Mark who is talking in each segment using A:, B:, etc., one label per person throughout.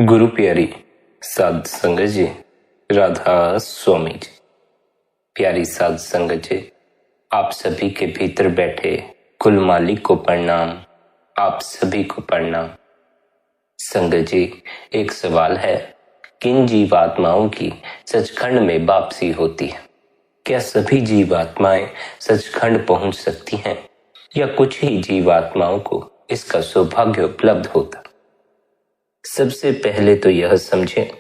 A: गुरु प्यारी साध संगत जी, राधा स्वामी जी। प्यारी साध संगत जी, आप सभी के भीतर बैठे कुल मालिक को प्रणाम। आप सभी को प्रणाम। संगत जी, एक सवाल है, किन जीवात्माओं की सचखंड में वापसी होती है? क्या सभी जीवात्माएं सचखंड पहुंच सकती हैं या कुछ ही जीवात्माओं को इसका सौभाग्य उपलब्ध होता? सबसे पहले तो यह समझें,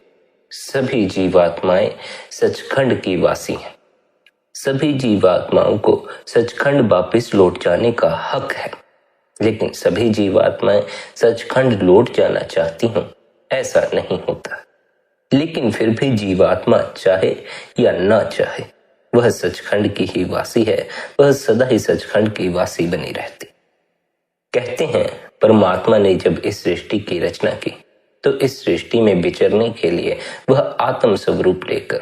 A: सभी जीवात्माएं सचखंड की वासी हैं। सभी जीवात्माओं को सचखंड वापस लौट जाने का हक है, लेकिन सभी जीवात्माएं सचखंड लौट जाना चाहती हों ऐसा नहीं होता। लेकिन फिर भी जीवात्मा चाहे या ना चाहे, वह सचखंड की ही वासी है। वह सदा ही सचखंड की वासी बनी रहती। कहते हैं, परमात्मा ने जब इस सृष्टि की रचना की तो इस सृष्टि में विचरने के लिए वह आत्म स्वरूप लेकर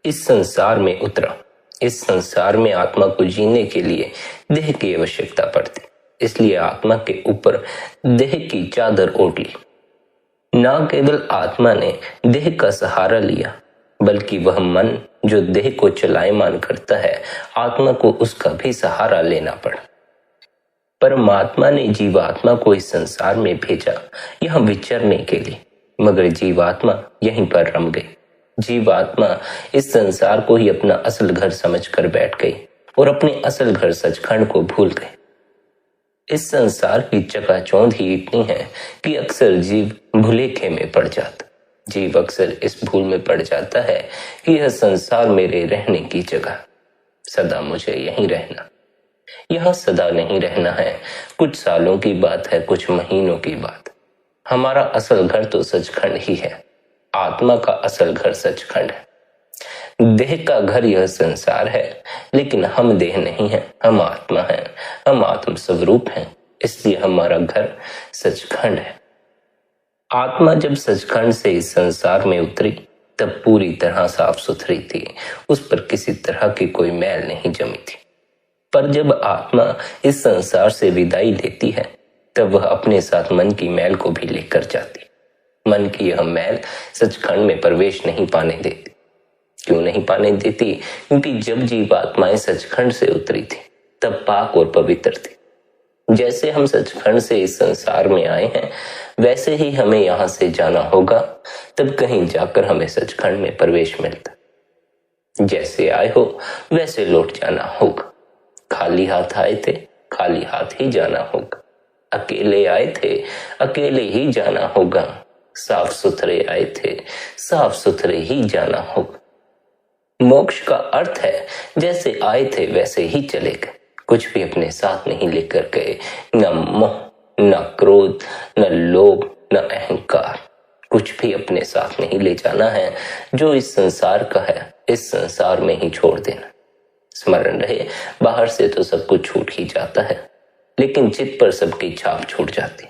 A: इस संसार में उतरा। इस संसार में आत्मा को जीने के लिए देह की आवश्यकता पड़ती, इसलिए आत्मा के ऊपर देह की चादर ओढ़ ली। न केवल आत्मा ने देह का सहारा लिया, बल्कि वह मन जो देह को चलायमान करता है, आत्मा को उसका भी सहारा लेना पड़ा। परमात्मा ने जीवात्मा को इस संसार में भेजा यहां विचरने के लिए, मगर जीवात्मा यहीं पर रम गई। जीवात्मा इस संसार को ही अपना असल घर समझकर बैठ गई और अपने असल घर सचखंड को भूल गई। इस संसार की चकाचौंध ही इतनी है कि अक्सर जीव भुलेखे में पड़ जाता। जीव अक्सर इस भूल में पड़ जाता है कि यह संसार मेरे रहने की जगह, सदा मुझे यहीं रहना। यहां सदा नहीं रहना है, कुछ सालों की बात है, कुछ महीनों की बात। हमारा असल घर तो सचखंड ही है। आत्मा का असल घर सचखंड है। देह का घर यह संसार है, लेकिन हम देह नहीं है, हम आत्मा है, हम आत्म स्वरूप हैं, इसलिए हमारा घर सचखंड है। आत्मा जब सचखंड से इस संसार में उतरी तब पूरी तरह साफ सुथरी थी, उस पर किसी तरह की कोई मैल नहीं जमी थी। पर जब आत्मा इस संसार से विदाई लेती है तब वह अपने साथ मन की मैल को भी लेकर जाती। मन की यह मैल सचखंड में प्रवेश नहीं पाने देती। क्यों नहीं पाने देती? क्योंकि जब जीवात्माएं सचखंड से उतरी थी तब पाक और पवित्र थी। जैसे हम सचखंड से इस संसार में आए हैं, वैसे ही हमें यहां से जाना होगा, तब कहीं जाकर हमें सचखंड में प्रवेश मिलता। जैसे आए हो वैसे लौट जाना होगा। खाली हाथ आए थे, खाली हाथ ही जाना होगा। अकेले आए थे, अकेले ही जाना होगा। साफ सुथरे आए थे, साफ सुथरे ही जाना होगा। मोक्ष का अर्थ है, जैसे आए थे वैसे ही चले गए, कुछ भी अपने साथ नहीं लेकर गए। न मोह, न क्रोध, न लोभ, न अहंकार, कुछ भी अपने साथ नहीं ले जाना है। जो इस संसार का है, इस संसार में ही छोड़ देना। स्मरण रहे, बाहर से तो सब कुछ छूट ही जाता है, लेकिन चित्त पर सबकी छाप छूट जाती।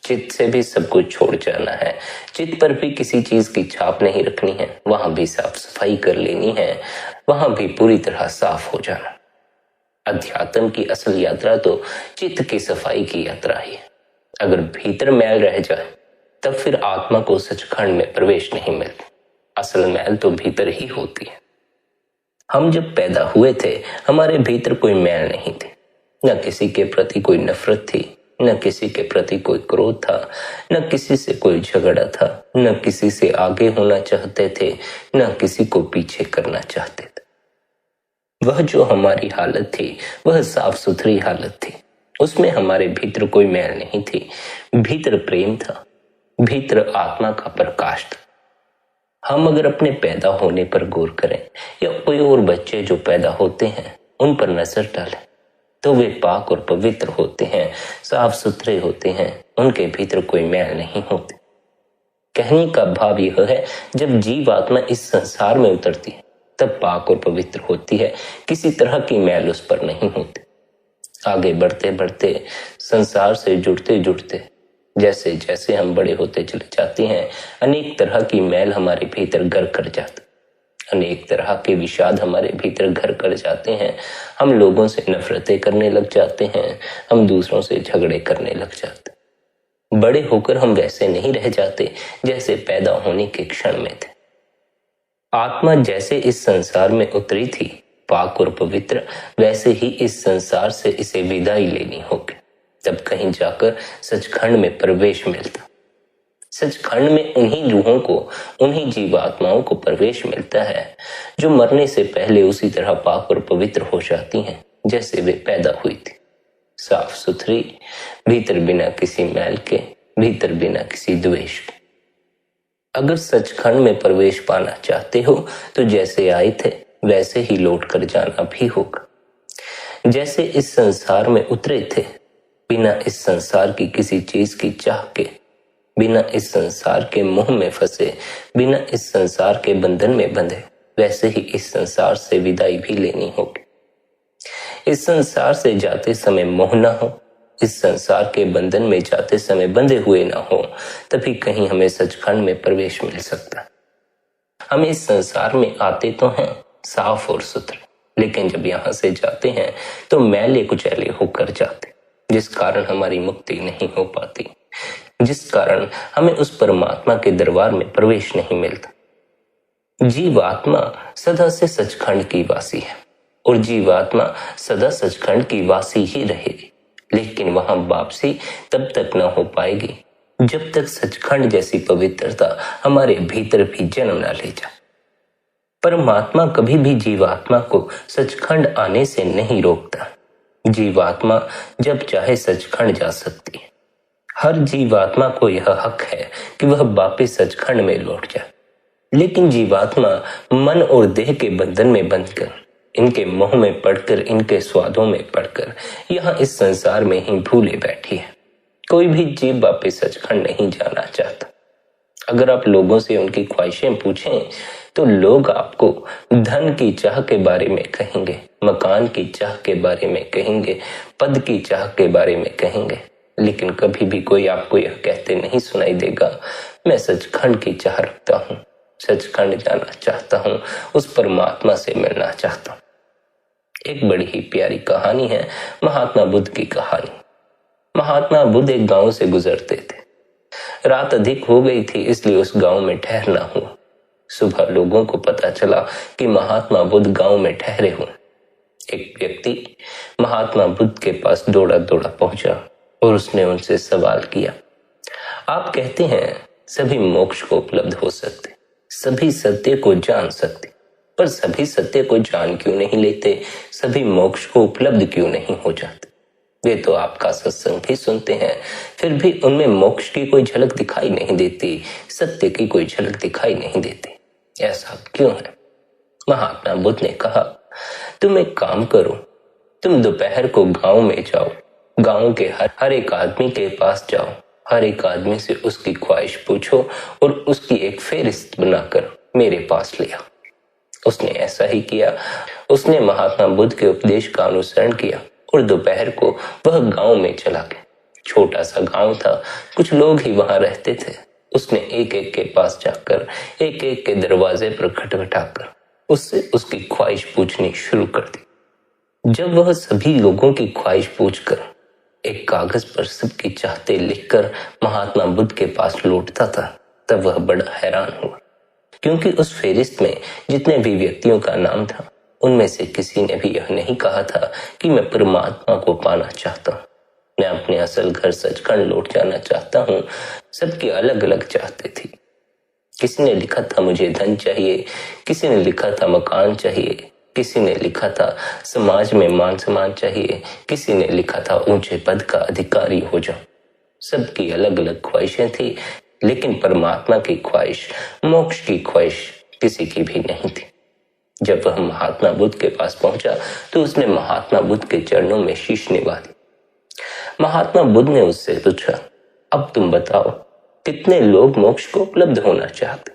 A: चित्त से भी सब कुछ छोड़ जाना है। चित्त पर भी किसी चीज की छाप नहीं रखनी है, वहां भी साफ सफाई कर लेनी है, वहां भी पूरी तरह साफ हो जाना। अध्यात्म की असल यात्रा तो चित्त की सफाई की यात्रा ही है। अगर भीतर मैल रह जाए तब फिर आत्मा को सचखंड में प्रवेश नहीं मिलता। असल मैल तो भीतर ही होती है। हम जब पैदा हुए थे, हमारे भीतर कोई मैल नहीं थी। न किसी के प्रति कोई नफरत थी, न किसी के प्रति कोई क्रोध था, न किसी से कोई झगड़ा था, न किसी से आगे होना चाहते थे, न किसी को पीछे करना चाहते थे। वह जो हमारी हालत थी वह साफ सुथरी हालत थी। उसमें हमारे भीतर कोई मैल नहीं थी। भीतर प्रेम था, भीतर आत्मा का प्रकाश था। हम अगर अपने पैदा होने पर गौर करें या कोई और बच्चे जो पैदा होते हैं उन पर नजर डालें तो वे पाक और पवित्र होते हैं, साफ सुथरे होते हैं, उनके भीतर कोई मैल नहीं होती। कहने का भाव यह है, जब जीव आत्मा इस संसार में उतरती है तब पाक और पवित्र होती है, किसी तरह की मैल उस पर नहीं होती। आगे बढ़ते बढ़ते, संसार से जुड़ते जुड़ते, जैसे जैसे हम बड़े होते चले जाते हैं, अनेक तरह की मैल हमारे भीतर घर कर जाती, अनेक तरह के विषाद हमारे भीतर घर कर जाते हैं। हम लोगों से नफरतें करने लग जाते हैं, हम दूसरों से झगड़े करने लग जाते हैं। बड़े होकर हम वैसे नहीं रह जाते जैसे पैदा होने के क्षण में थे। आत्मा जैसे इस संसार में उतरी थी पाक और पवित्र, वैसे ही इस संसार से इसे विदाई लेनी होगी। तब कहीं जाकर सचखंड में प्रवेश मिलता। सचखंड में उन्हीं रूहों को, उन्हीं जीवात्माओं को प्रवेश मिलता है जो मरने से पहले उसी तरह पाक और पवित्र हो जाती हैं जैसे वे पैदा हुई थी, साफ सुथरी, भीतर बिना किसी मैल के, भीतर बिना किसी द्वेष के। अगर सचखंड में प्रवेश पाना चाहते हो तो जैसे आए थे वैसे ही लौट कर जाना भी होगा। जैसे इस संसार में उतरे थे, बिना इस संसार की किसी चीज की चाह के, बिना इस संसार के मोह में फंसे, बिना इस संसार के बंधन में बंधे, वैसे ही इस संसार से विदाई भी लेनी होगी। इस संसार से जाते समय मोह न हो, इस संसार के बंधन में जाते समय बंधे हुए ना हो, तभी कहीं हमें सचखंड में प्रवेश मिल सकता है। हम इस संसार में आते तो हैं साफ और सुथरे, लेकिन जब यहाँ से जाते हैं तो मैले कुचैले होकर जाते, जिस कारण हमारी मुक्ति नहीं हो पाती, जिस कारण हमें उस परमात्मा के दरबार में प्रवेश नहीं मिलता। जीवात्मा सदा से सचखंड की वासी है और जीवात्मा सदा सचखंड की वासी ही रहेगी, लेकिन वहां वापसी तब तक न हो पाएगी जब तक सचखंड जैसी पवित्रता हमारे भीतर भी जन्म न ले जाए। परमात्मा कभी भी जीवात्मा को सचखंड आने से नहीं रोकता। जीवात्मा जब चाहे सचखंड जा सकती है। हर जीवात्मा को यह हक है कि वह वापस सचखंड में लौट जाए, लेकिन जीवात्मा मन और देह के बंधन में बंधकर, इनके मोह में पड़कर, इनके स्वादों में पड़कर यहाँ इस संसार में ही भूले बैठी है। कोई भी जीव वापस सचखंड नहीं जाना चाहता। अगर आप लोगों से उनकी ख्वाहिशें पूछें तो लोग आपको धन की चाह के बारे में कहेंगे, मकान की चाह के बारे में कहेंगे, पद की चाह के बारे में कहेंगे, लेकिन कभी भी कोई आपको यह कहते नहीं सुनाई देगा, मैं सचखंड की चाह रखता हूँ, सचखंड जाना चाहता हूँ, उस परमात्मा से मिलना चाहता हूँ। एक बड़ी ही प्यारी कहानी है, महात्मा बुद्ध की कहानी। महात्मा बुद्ध एक गांव से गुजरते थे। रात अधिक हो गई थी, इसलिए उस गांव में ठहरना हुआ। सुबह लोगों को पता चला कि महात्मा बुद्ध गांव में ठहरे हुए। एक व्यक्ति महात्मा बुद्ध के पास दौड़ा दौड़ा पहुंचा और उसने उनसे सवाल किया, आप कहते हैं सभी मोक्ष को उपलब्ध हो सकते, सभी सत्य को जान सकते, पर सभी सत्य को जान क्यों नहीं लेते, सभी मोक्ष को उपलब्ध क्यों नहीं हो जाते? वे तो आपका सत्संग भी सुनते हैं, फिर भी उनमें मोक्ष की कोई झलक दिखाई नहीं देती, सत्य की कोई झलक दिखाई नहीं देती, ऐसा क्यों है? महात्मा बुद्ध ने कहा, तुम एक काम करो, तुम दोपहर को गांव में जाओ, गांव के हर एक आदमी के पास जाओ, हर एक आदमी से उसकी ख्वाहिश पूछो और उसकी एक फेहरिस्त बनाकर मेरे पास ले आओ। उसने ऐसा ही किया। उसने महात्मा बुद्ध के उपदेश का अनुसरण किया और दोपहर को वह गांव में चला गया। छोटा सा गांव था, कुछ लोग ही वहां रहते थे। उसने एक एक के पास जाकर, एक एक के दरवाजे पर खटखटाकर उससे उसकी ख्वाहिश पूछनी शुरू कर दी। जब वह सभी लोगों की ख्वाहिश पूछकर एक कागज पर सबकी चाहते लिखकर महात्मा बुद्ध के पास लौटता था, तब वह बड़ा हैरान हुआ, क्योंकि उस फेहरिस्त में जितने भी व्यक्तियों का नाम था, उनमें से किसी ने भी यह नहीं कहा था कि मैं परमात्मा को पाना चाहता हूँ, मैं अपने असल घर सचखंड लौट जाना चाहता हूँ। सबकी अलग अलग चाहते थी। किसी ने लिखा था मुझे धन चाहिए, किसी ने लिखा था मकान चाहिए, किसी ने लिखा था समाज में मान सम्मान चाहिए, किसी ने लिखा था ऊंचे पद का अधिकारी हो जाऊं। सबकी अलग अलग ख्वाहिशें थी, लेकिन परमात्मा की ख्वाहिश, मोक्ष की ख्वाहिश किसी की भी नहीं थी। जब वह महात्मा बुद्ध के पास पहुंचा तो उसने महात्मा बुद्ध के चरणों में शीश निभा दी। महात्मा बुद्ध ने उससे पूछा, अब तुम बताओ, कितने लोग मोक्ष को उपलब्ध होना चाहते?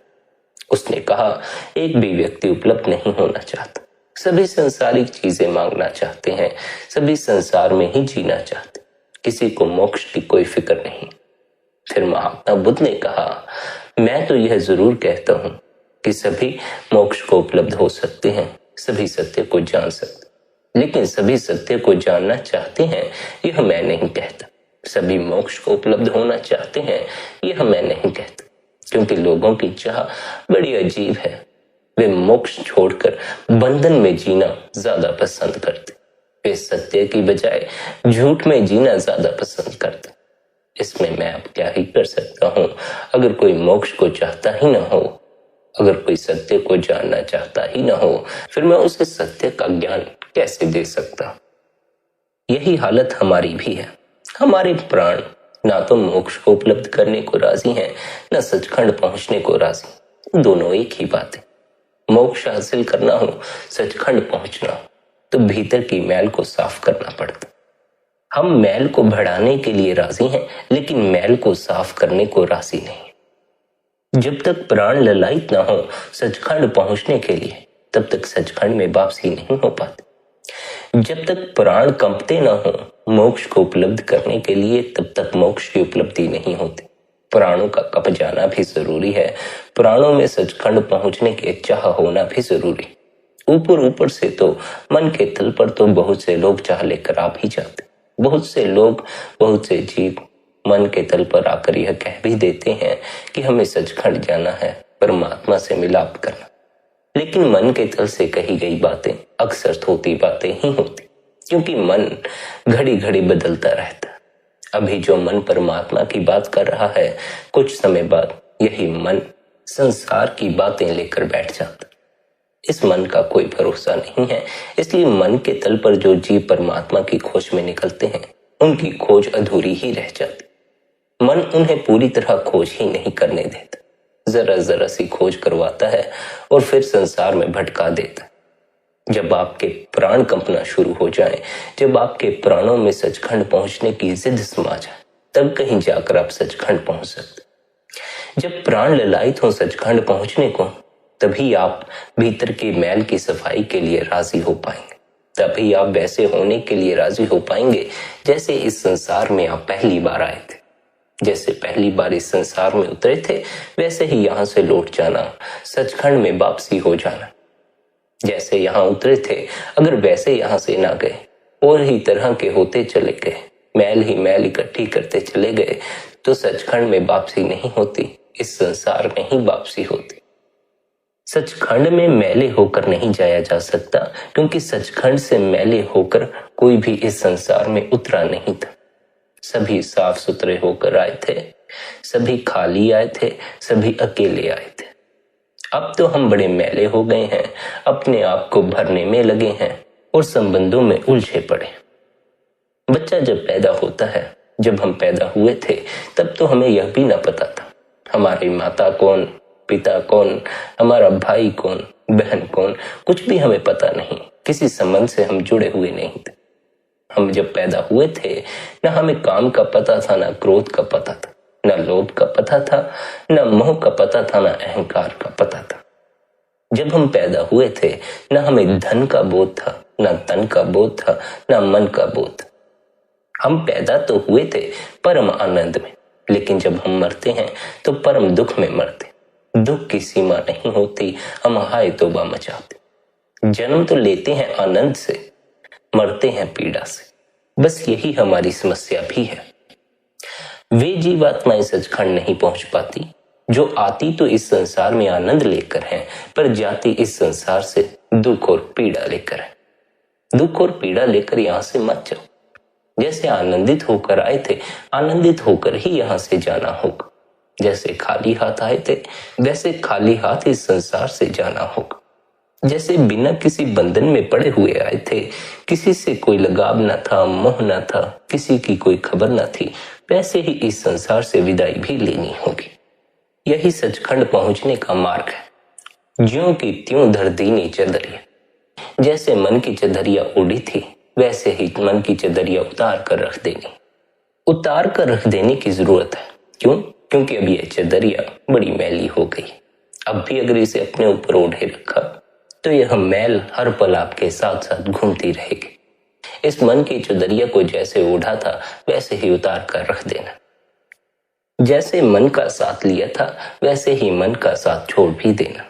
A: उसने कहा, एक भी व्यक्ति उपलब्ध नहीं होना चाहता। सभी संसारिक चीजें मांगना चाहते हैं, सभी संसार में ही जीना चाहते, किसी को मोक्ष की कोई फिक्र नहीं। फिर महात्मा बुद्ध ने कहा, मैं तो यह जरूर कहता हूं कि सभी मोक्ष को उपलब्ध हो सकते हैं, सभी सत्य को जान सकते, लेकिन सभी सत्य को जानना चाहते हैं, यह मैं नहीं कहता। सभी मोक्ष को उपलब्ध होना चाहते हैं यह मैं नहीं कहता, क्योंकि लोगों की चाह बड़ी अजीब है। वे मोक्ष छोड़कर बंधन में जीना ज्यादा पसंद करते। वे सत्य की बजाय झूठ में जीना ज्यादा पसंद करते। इसमें मैं अब क्या ही कर सकता हूं? अगर कोई मोक्ष को चाहता ही ना हो, अगर कोई सत्य को जानना चाहता ही ना हो, फिर मैं उसे सत्य का ज्ञान कैसे दे सकता? यही हालत हमारी भी है। हमारे प्राण ना तो मोक्ष को उपलब्ध करने को राजी हैं, न सचखंड पहुंचने को राजी। दोनों एक ही बात है। मोक्ष हासिल करना हो, सचखंड पहुंचना हो, तो भीतर की मैल को साफ करना पड़ता। हम मैल को बढ़ाने के लिए राजी हैं, लेकिन मैल को साफ करने को राजी नहीं। जब तक प्राण ललायित ना हो सचखंड पहुंचने के लिए, तब तक सचखंड में वापसी नहीं हो पाती। जब तक प्राण कंपते ना हो मोक्ष को उपलब्ध करने के लिए, तब तक मोक्ष की उपलब्धि नहीं होती। प्राणों का कप जाना भी जरूरी है। प्राणों में सचखंड पहुंचने की चाह होना भी जरूरी। ऊपर ऊपर से तो मन के तल पर तो बहुत से लोग चाह लेकर आ भी जाते। बहुत से लोग, बहुत से जीव मन के तल पर आकर यह कह भी देते हैं कि हमें सचखंड जाना है, परमात्मा से मिलाप करना। लेकिन मन के तल से कही गई बातें अक्सर थोती बातें ही होती, क्योंकि मन घड़ी घड़ी बदलता रहता है। अभी जो मन परमात्मा की बात कर रहा है, कुछ समय बाद यही मन संसार की बातें लेकर बैठ जाता। इस मन का कोई भरोसा नहीं है। इसलिए मन के तल पर जो जीव परमात्मा की खोज में निकलते हैं, उनकी खोज अधूरी ही रह जाती। मन उन्हें पूरी तरह खोज ही नहीं करने देता, जरा जरा सी खोज करवाता है और फिर संसार में भटका देता है। जब आपके प्राण कंपना शुरू हो जाए, जब आपके प्राणों में सचखंड पहुंचने की जिद समा जाए, तब कहीं जाकर आप सचखंड पहुंच सकते। जब प्राण ललायित हो सचखंड पहुंचने को, तभी आप भीतर की मैल की सफाई के लिए राजी हो पाएंगे। तभी आप वैसे होने के लिए राजी हो पाएंगे जैसे इस संसार में आप पहली बार आए थे। जैसे पहली बार इस संसार में उतरे थे, वैसे ही यहां से लौट जाना, सचखंड में वापसी हो जाना। जैसे यहां उतरे थे, अगर वैसे यहां से ना गए और ही तरह के होते चले गए, मैल ही मैल इकट्ठी करते चले गए, तो सचखंड में वापसी नहीं होती, इस संसार में ही वापसी होती। सचखंड में मैले होकर नहीं जाया जा सकता, क्योंकि सचखंड से मैले होकर कोई भी इस संसार में उतरा नहीं था। सभी साफ सुथरे होकर आए थे, सभी खाली आए थे, सभी अकेले आए थे। अब तो हम बड़े मैले हो गए हैं, अपने आप को भरने में लगे हैं और संबंधों में उलझे पड़े। बच्चा जब पैदा होता है, जब हम पैदा हुए थे, तब तो हमें यह भी ना पता था हमारी माता कौन, पिता कौन, हमारा भाई कौन, बहन कौन, कुछ भी हमें पता नहीं। किसी संबंध से हम जुड़े हुए नहीं थे। हम जब पैदा हुए थे, न हमें काम का पता था, न क्रोध का पता था, न लोभ का पता था, न मोह का पता था, न अहंकार का पता था। जब हम पैदा हुए थे, न हमें धन का बोध था, न तन का बोध था, न मन का बोध। हम पैदा तो हुए थे परम आनंद में, लेकिन जब हम मरते हैं तो परम दुख में मरते। दुख की सीमा नहीं होती, हम हाय तौबा मचाते। जन्म तो लेते हैं आनंद से, मरते हैं पीड़ा से। बस यही हमारी समस्या भी है। वे जीवात्माएं सचखंड नहीं पहुंच पाती, जो आती तो इस संसार में आनंद लेकर हैं, पर जाती इस संसार से दुख और पीड़ा लेकर है। दुख और पीड़ा लेकर यहां से मत जाओ। जैसे आनंदित होकर आए थे, आनंदित होकर ही यहां से जाना होगा। जैसे खाली हाथ आए थे, वैसे खाली हाथ इस संसार से जाना होगा। जैसे बिना किसी बंधन में पड़े हुए आए थे, किसी से कोई लगाव न था, मोह न था, किसी की कोई खबर न थी, वैसे ही इस संसार से विदाई भी लेनी होगी। यही सचखंड पहुंचने का मार्ग है। ज्यों की त्यों धर दीनी चदरिया। जैसे मन की चदरिया उड़ी थी, वैसे ही मन की चदरिया उतार कर रख देनी। उतार कर रख देने की जरूरत है। क्यों? क्योंकि अब यह चदरिया बड़ी मैली हो गई। अब भी अगर इसे अपने ऊपर ओढ़े रखा, तो यह मैल हर पल आपके साथ साथ घूमती रहेगी। इस मन की चदरिया को जैसे ओढ़ा था, वैसे ही उतार कर रख देना। जैसे मन का साथ लिया था, वैसे ही मन का साथ छोड़ भी देना।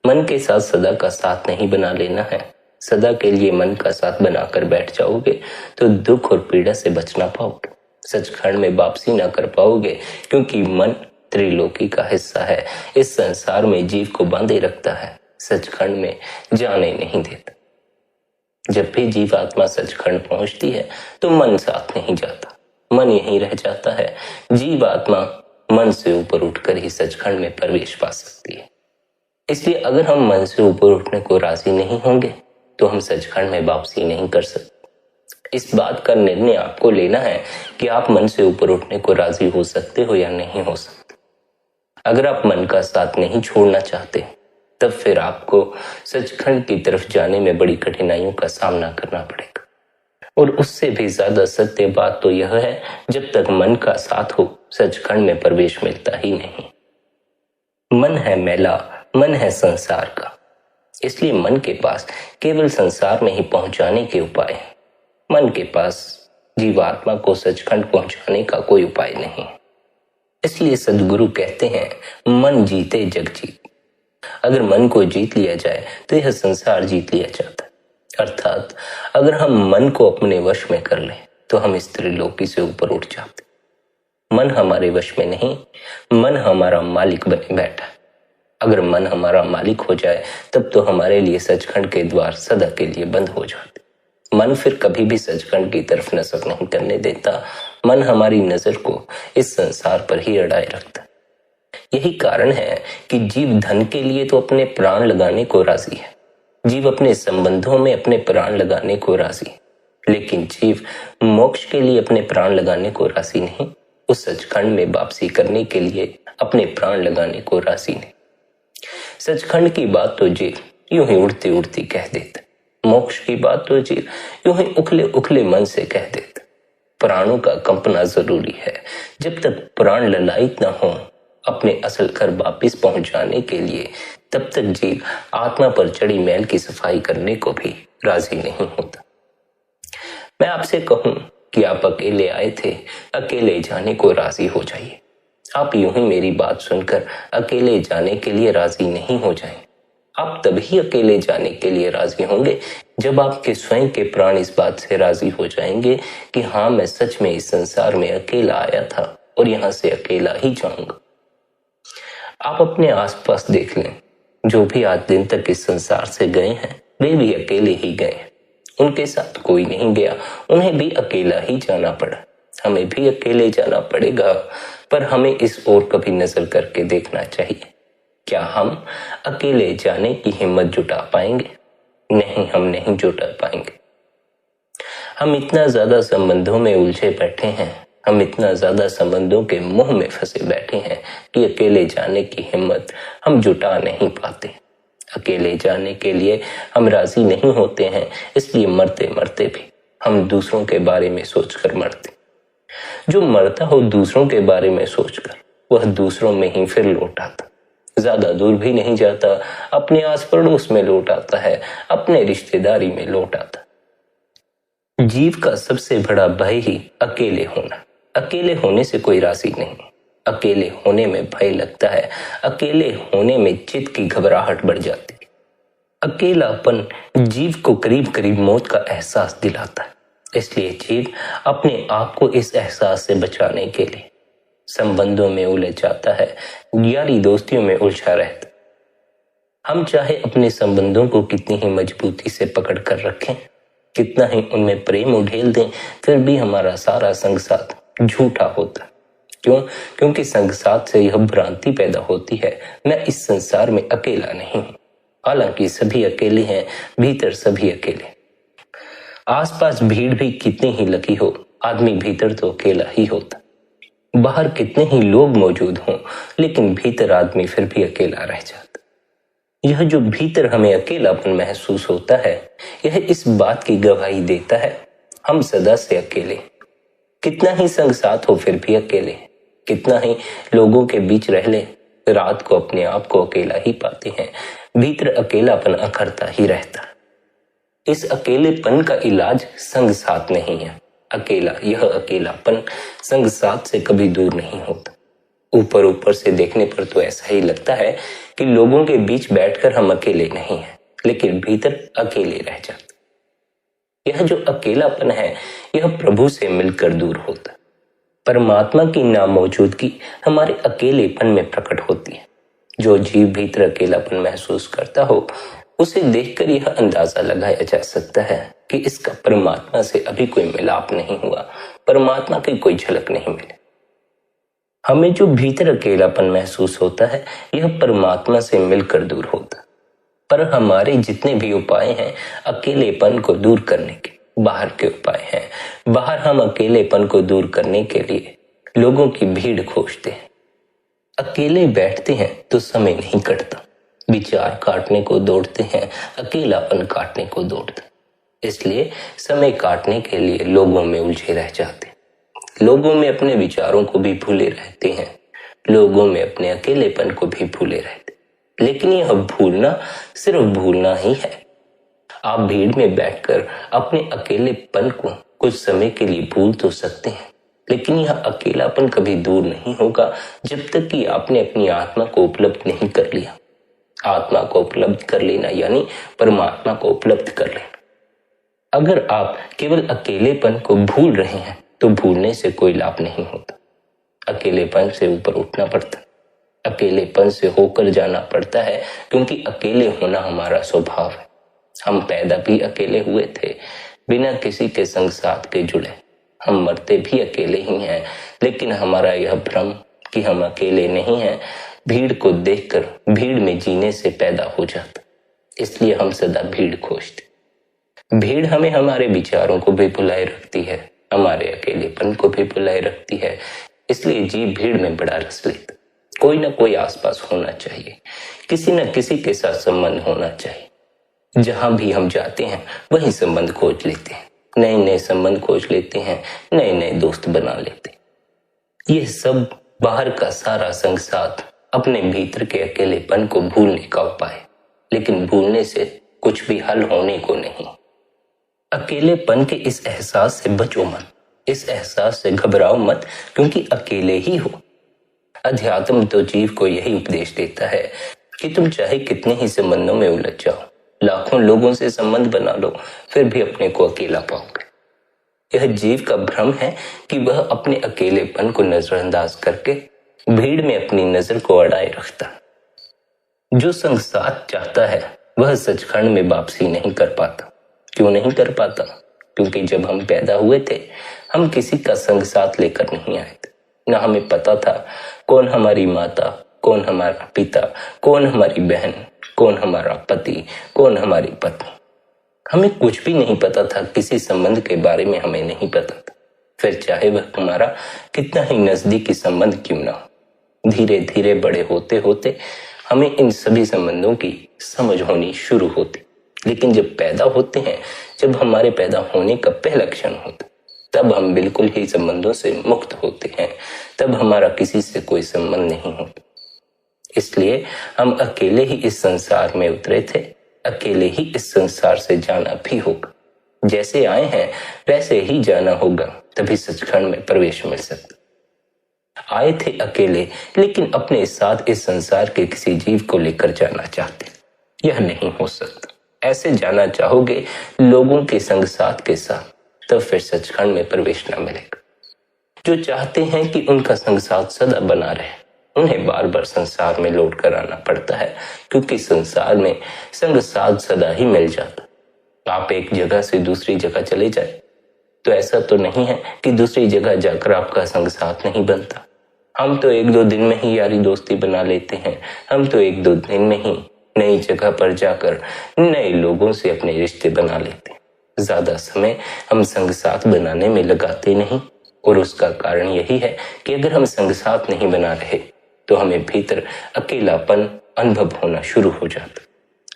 A: मन के साथ सदा का साथ नहीं बना लेना है। सदा के लिए मन का साथ बनाकर बैठ जाओगे तो दुख और पीड़ा से बच ना पाओगे। सचखंड में वापसी ना कर पाओगे, क्योंकि मन त्रिलोकी का हिस्सा है। इस संसार में जीव को बांधे रखता है, सचखंड में जाने नहीं देता। जब भी जीव आत्मा सचखंड पहुंचती है तो मन साथ नहीं जाता, मन यहीं रह जाता है। जीव आत्मा मन से ऊपर उठकर ही सचखंड में प्रवेश पा सकती है। इसलिए अगर हम मन से ऊपर उठने को राजी नहीं होंगे तो हम सचखंड में वापसी नहीं कर सकते। इस बात का निर्णय आपको लेना है कि आप मन से ऊपर उठने को राजी हो सकते हो या नहीं हो सकते। अगर आप मन का साथ नहीं छोड़ना चाहते तब फिर आपको सचखंड की तरफ जाने में बड़ी कठिनाइयों का सामना करना पड़ेगा। और उससे भी ज्यादा सत्य बात तो यह है, जब तक मन का साथ हो सचखंड में प्रवेश मिलता ही नहीं। मन है मैला, मन है संसार का, इसलिए मन के पास केवल संसार में ही पहुंचाने के उपाय हैं। मन के पास जीवात्मा को सचखंड पहुंचाने का कोई उपाय नहीं। इसलिए सद्गुरु कहते हैं मन जीते जग जीत। अगर मन को जीत लिया जाए तो यह संसार जीत लिया जाता है। अर्थात अगर हम मन को अपने वश में कर लें तो हम इस त्रिलोकी से ऊपर उठ जाते। मन हमारे वश में नहीं, मन हमारा मालिक बने बैठा। अगर मन हमारा मालिक हो जाए तब तो हमारे लिए सचखंड के द्वार सदा के लिए बंद हो जाते। मन फिर कभी भी सचखंड की तरफ नजर नहीं करने देता। मन हमारी नजर को इस संसार पर ही अड़ाए रखता। यही कारण है कि जीव धन के लिए तो अपने प्राण लगाने को राजी है, जीव अपने संबंधों में अपने प्राण लगाने को राजी है, लेकिन जीव मोक्ष के लिए अपने प्राण लगाने को राजी नहीं, उस सचखंड में वापसी करने के लिए अपने प्राण लगाने को राजी नहीं। सचखंड की बात तो जीव यूं ही उड़ती उड़ती कह देता, मोक्ष की बात तो जीव यूं ही उखले उखले मन से कह देता। प्राणों का कंपना जरूरी है। जब तक प्राण ललायित न हो अपने असल घर वापिस पहुंचाने के लिए, तब तक जीव आत्मा पर चढ़ी मैल की सफाई करने को भी राजी नहीं होता। मैं आपसे कहूं कि आप अकेले आए थे, अकेले जाने को राजी हो जाइए। आप यूं ही मेरी बात सुनकर अकेले जाने के लिए राजी नहीं हो जाएं। आप तभी अकेले जाने के लिए राजी होंगे जब आपके स्वयं के प्राण इस बात से राजी हो जाएंगे कि हाँ, मैं सच में इस संसार में अकेला आया था और यहां से अकेला ही जाऊंगा। आप अपने आसपास देख लें, जो भी आज दिन तक इस संसार से गए हैं वे भी अकेले ही गए हैं। उनके साथ कोई नहीं गया, उन्हें भी अकेला ही जाना पड़ा। हमें भी अकेले जाना पड़ेगा, पर हमें इस ओर कभी नजर करके देखना चाहिए। क्या हम अकेले जाने की हिम्मत जुटा पाएंगे? नहीं, हम नहीं जुटा पाएंगे। हम इतना ज्यादा संबंधों में उलझे बैठे हैं, हम इतना ज्यादा संबंधों के मुंह में फंसे बैठे हैं कि अकेले जाने की हिम्मत हम जुटा नहीं पाते। अकेले जाने के लिए हम राजी नहीं होते हैं, इसलिए मरते मरते भी हम दूसरों के बारे में सोचकर मरते। जो मरता हो दूसरों के बारे में सोचकर, वह दूसरों में ही फिर लौट आता। ज्यादा दूर भी नहीं जाता, अपने आस पड़ोस में लौट आता है, अपने रिश्तेदारी में लौट आता। जीव का सबसे बड़ा भय ही अकेले होना। अकेले होने से कोई राजी नहीं, अकेले होने में भय लगता है, अकेले होने में चित्त की घबराहट बढ़ जाती है। अकेलापन जीव को करीब करीब मौत का एहसास दिलाता है। इसलिए जीव अपने आप को इस एहसास से बचाने के लिए संबंधों में उलझ जाता है, यारी दोस्तियों में उलझा रहता। हम चाहे अपने संबंधों को कितनी ही मजबूती से पकड़ कर रखें, कितना ही उनमें प्रेम उड़ेल दें, फिर भी हमारा सारा संग साथ झूठा होता। क्यों? क्योंकि संग साथ से यह भ्रांति पैदा होती है, मैं इस संसार में अकेला नहीं हूं। हालांकि सभी अकेले हैं, भीतर सभी अकेले। आसपास भीड़ भी कितनी ही लगी हो, आदमी भीतर तो अकेला ही होता। बाहर कितने ही लोग मौजूद हों, लेकिन भीतर आदमी फिर भी अकेला रह जाता। यह जो भीतर हमें अकेलापन महसूस होता है, यह इस बात की गवाही देता है हम सदा से अकेले। कितना ही संग साथ हो फिर भी अकेले, कितना ही लोगों के बीच रह ले, रात को अपने आप को अकेला ही पाते हैं। भीतर अकेलापन अखरता ही रहता। इस अकेलेपन का इलाज संग साथ नहीं है। यह अकेलापन संग साथ से कभी दूर नहीं होता। ऊपर ऊपर से देखने पर तो ऐसा ही लगता है कि लोगों के बीच बैठकर हम अकेले नहीं हैं, लेकिन भीतर अकेले रह जाते। यह जो अकेलापन है, यह प्रभु से मिलकर दूर होता। परमात्मा की नामौजूदगी हमारे अकेलेपन में प्रकट होती है। जो जीव भीतर अकेलापन महसूस करता हो, उसे देखकर यह अंदाजा लगाया जा सकता है कि इसका परमात्मा से अभी कोई मिलाप नहीं हुआ, परमात्मा की कोई झलक नहीं मिली। हमें जो भीतर अकेलापन महसूस होता है, यह परमात्मा से मिलकर दूर होता। पर हमारे जितने भी उपाय हैं अकेलेपन को दूर करने के, बाहर के उपाय हैं। बाहर हम अकेलेपन को दूर करने के लिए लोगों की भीड़ खोजते हैं। अकेले बैठते हैं तो समय नहीं कटता, विचार काटने को दौड़ते हैं, अकेलापन काटने को दौड़ते हैं। इसलिए समय काटने के लिए लोगों में उलझे रह जाते हैं, लोगों में अपने विचारों को भी भूले रहते हैं, लोगों में अपने अकेलेपन को भी भूले रहते हैं। लेकिन यह भूलना सिर्फ भूलना ही है। आप भीड़ में बैठकर अपने अकेलेपन को कुछ समय के लिए भूल तो सकते हैं, लेकिन यह अकेलापन कभी दूर नहीं होगा जब तक कि आपने अपनी आत्मा को उपलब्ध नहीं कर लिया। आत्मा को उपलब्ध कर लेना यानी परमात्मा को उपलब्ध कर लेना। अगर आप केवल अकेलेपन को भूल रहे हैं तो भूलने से कोई लाभ नहीं होता। अकेलेपन से ऊपर उठना पड़ता, अकेलेपन से होकर जाना पड़ता है, क्योंकि अकेले होना हमारा स्वभाव है। हम पैदा भी अकेले हुए थे, बिना किसी के संग साथ के जुड़े। हम मरते भी अकेले ही हैं, लेकिन हमारा यह भ्रम कि हम अकेले नहीं हैं भीड़ को देखकर भीड़ में जीने से पैदा हो जाता। इसलिए हम सदा भीड़ खोजते। भीड़ हमें हमारे विचारों को भी भुलाए रखती है, हमारे अकेलेपन को भी भुलाए रखती है। इसलिए जीव भीड़ में बड़ा रस लेता। कोई ना कोई आसपास होना चाहिए, किसी न किसी के साथ संबंध होना चाहिए। जहां भी हम जाते हैं वहीं संबंध खोज लेते हैं, नए नए संबंध खोज लेते हैं, नए नए दोस्त बना लेते हैं। यह सब बाहर का सारा संग साथ अपने भीतर के अकेलेपन को भूलने का उपाय, लेकिन भूलने से कुछ भी हल होने को नहीं। अकेलेपन के इस एहसास से बचो मत, इस एहसास से घबराओ मत, क्योंकि अकेले ही हो। अध्यात्म तो जीव को यही उपदेश देता है कि तुम चाहे कितने ही संबंधों में उलझ जाओ, लाखों लोगों से संबंध बना लो, फिर भी अपने को अकेला पाओगे। यह जीव का भ्रम है कि वह अपने अकेलेपन को नजरअंदाज करके भीड़ में अपनी नजर को अड़ाए रखता। जो संग साथ चाहता है वह सचखंड में वापसी नहीं कर पाता। क्यों नहीं कर पाता? क्योंकि जब हम पैदा हुए थे हम किसी का संग साथ लेकर नहीं आए थे। न हमें पता था कौन हमारी माता, कौन हमारा पिता, कौन हमारी बहन, कौन हमारा पति, कौन हमारी पत्नी। हमें कुछ भी नहीं पता था, किसी संबंध के बारे में हमें नहीं पता था। फिर चाहे वह हमारा कितना ही नजदीकी संबंध क्यों ना हो, धीरे धीरे बड़े होते होते हमें इन सभी संबंधों की समझ होनी शुरू होती। लेकिन जब पैदा होते हैं, जब हमारे पैदा होने का पहला क्षण होता, तब हम बिल्कुल ही संबंधों से मुक्त होते हैं। तब हमारा किसी से कोई संबंध नहीं होता। इसलिए हम अकेले ही इस संसार में उतरे थे, अकेले ही इस संसार से जाना भी होगा। जैसे आए हैं वैसे ही जाना होगा, तभी सचखंड में प्रवेश मिल सकता। आए थे अकेले, लेकिन अपने साथ इस संसार के किसी जीव को लेकर जाना चाहते, यह नहीं हो सकता। ऐसे जाना चाहोगे लोगों के संग साथ के साथ, तब फिर सचखंड में प्रवेश न मिलेगा। जो चाहते हैं कि उनका संग साथ सदा बना रहे, उन्हें बार बार संसार में लौट कर आना पड़ता है, क्योंकि संसार में संग साथ सदा ही मिल जाता। आप एक जगह से दूसरी जगह चले जाए तो ऐसा तो नहीं है कि दूसरी जगह जाकर आपका संग साथ नहीं बनता। हम तो एक दो दिन में ही यारी दोस्ती बना लेते हैं, हम तो एक दो दिन में ही नई जगह पर जाकर नए लोगों से अपने रिश्ते बना लेते हैं। ज्यादा समय हम संग साथ बनाने में लगाते नहीं, और उसका कारण यही है कि अगर हम संग साथ नहीं बना रहे तो हमें भीतर अकेलापन अनुभव होना शुरू हो जाता।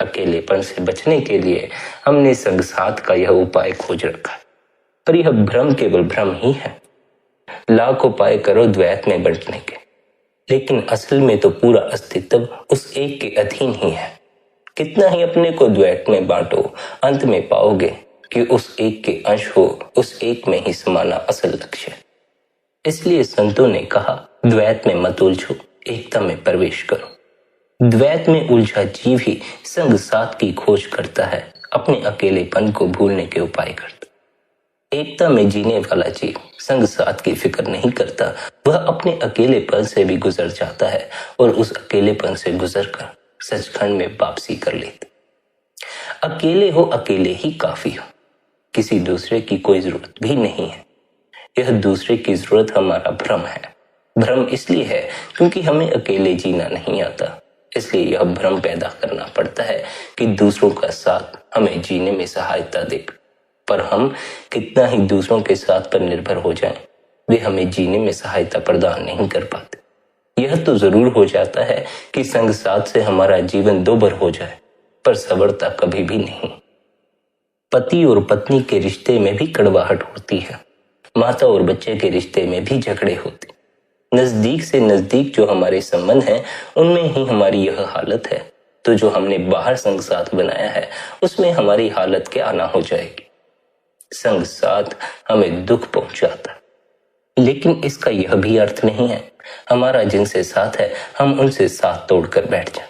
A: अकेलेपन से बचने के लिए हमने संग साथ का यह उपाय खोज रखा, पर यह भ्रम केवल भ्रम ही है। लाख उपाय करो द्वैत में बंटने के, लेकिन असल में तो पूरा अस्तित्व उस एक के अधीन ही है। कितना ही अपने को द्वैत में बांटो, अंत में पाओगे कि उस एक के अंश हो, उस एक में ही समाना असल लक्ष्य है। इसलिए संतों ने कहा, द्वैत में मत उलझो, एकता में प्रवेश करो। द्वैत में उलझा जीव ही संग साथ की खोज करता है, अपने अकेलेपन को भूलने के उपाय करता। एकता में जीने वाला जीव संग साथ की फिक्र नहीं करता। वह अपने अकेलेपन से भी गुजर जाता है और उस अकेलेपन से गुजरकर सचखंड में वापसी कर लेता। अकेले हो, अकेले ही काफी हो। किसी दूसरे की कोई जरूरत भी नहीं है। यह दूसरे की जरूरत हमारा भ्रम है। भ्रम इसलिए है क्योंकि हमें अकेले जीना नहीं आता। इसलिए यह भ्रम पैदा करना पड़ता है कि दूसरों का साथ हमें जीने में सहायता देगा। पर हम कितना ही दूसरों के साथ पर निर्भर हो जाएं, वे हमें जीने में सहायता प्रदान नहीं कर पाते। यह तो जरूर हो जाता है कि संग साथ से हमारा जीवन दोभर हो जाए, पर सवरता कभी भी नहीं। पति और पत्नी के रिश्ते में भी कड़वाहट होती है। माता और बच्चे के रिश्ते में भी झगड़े होते। नजदीक से नजदीक जो हमारे संबंध हैं, उनमें ही हमारी यह हालत है, तो जो हमने बाहर संग साथ बनाया है उसमें हमारी हालत क्या ना हो जाएगी। संग साथ हमें दुख पहुंचाता, लेकिन इसका यह भी अर्थ नहीं है हमारा जिनसे साथ है हम उनसे साथ तोड़कर बैठ जाएं।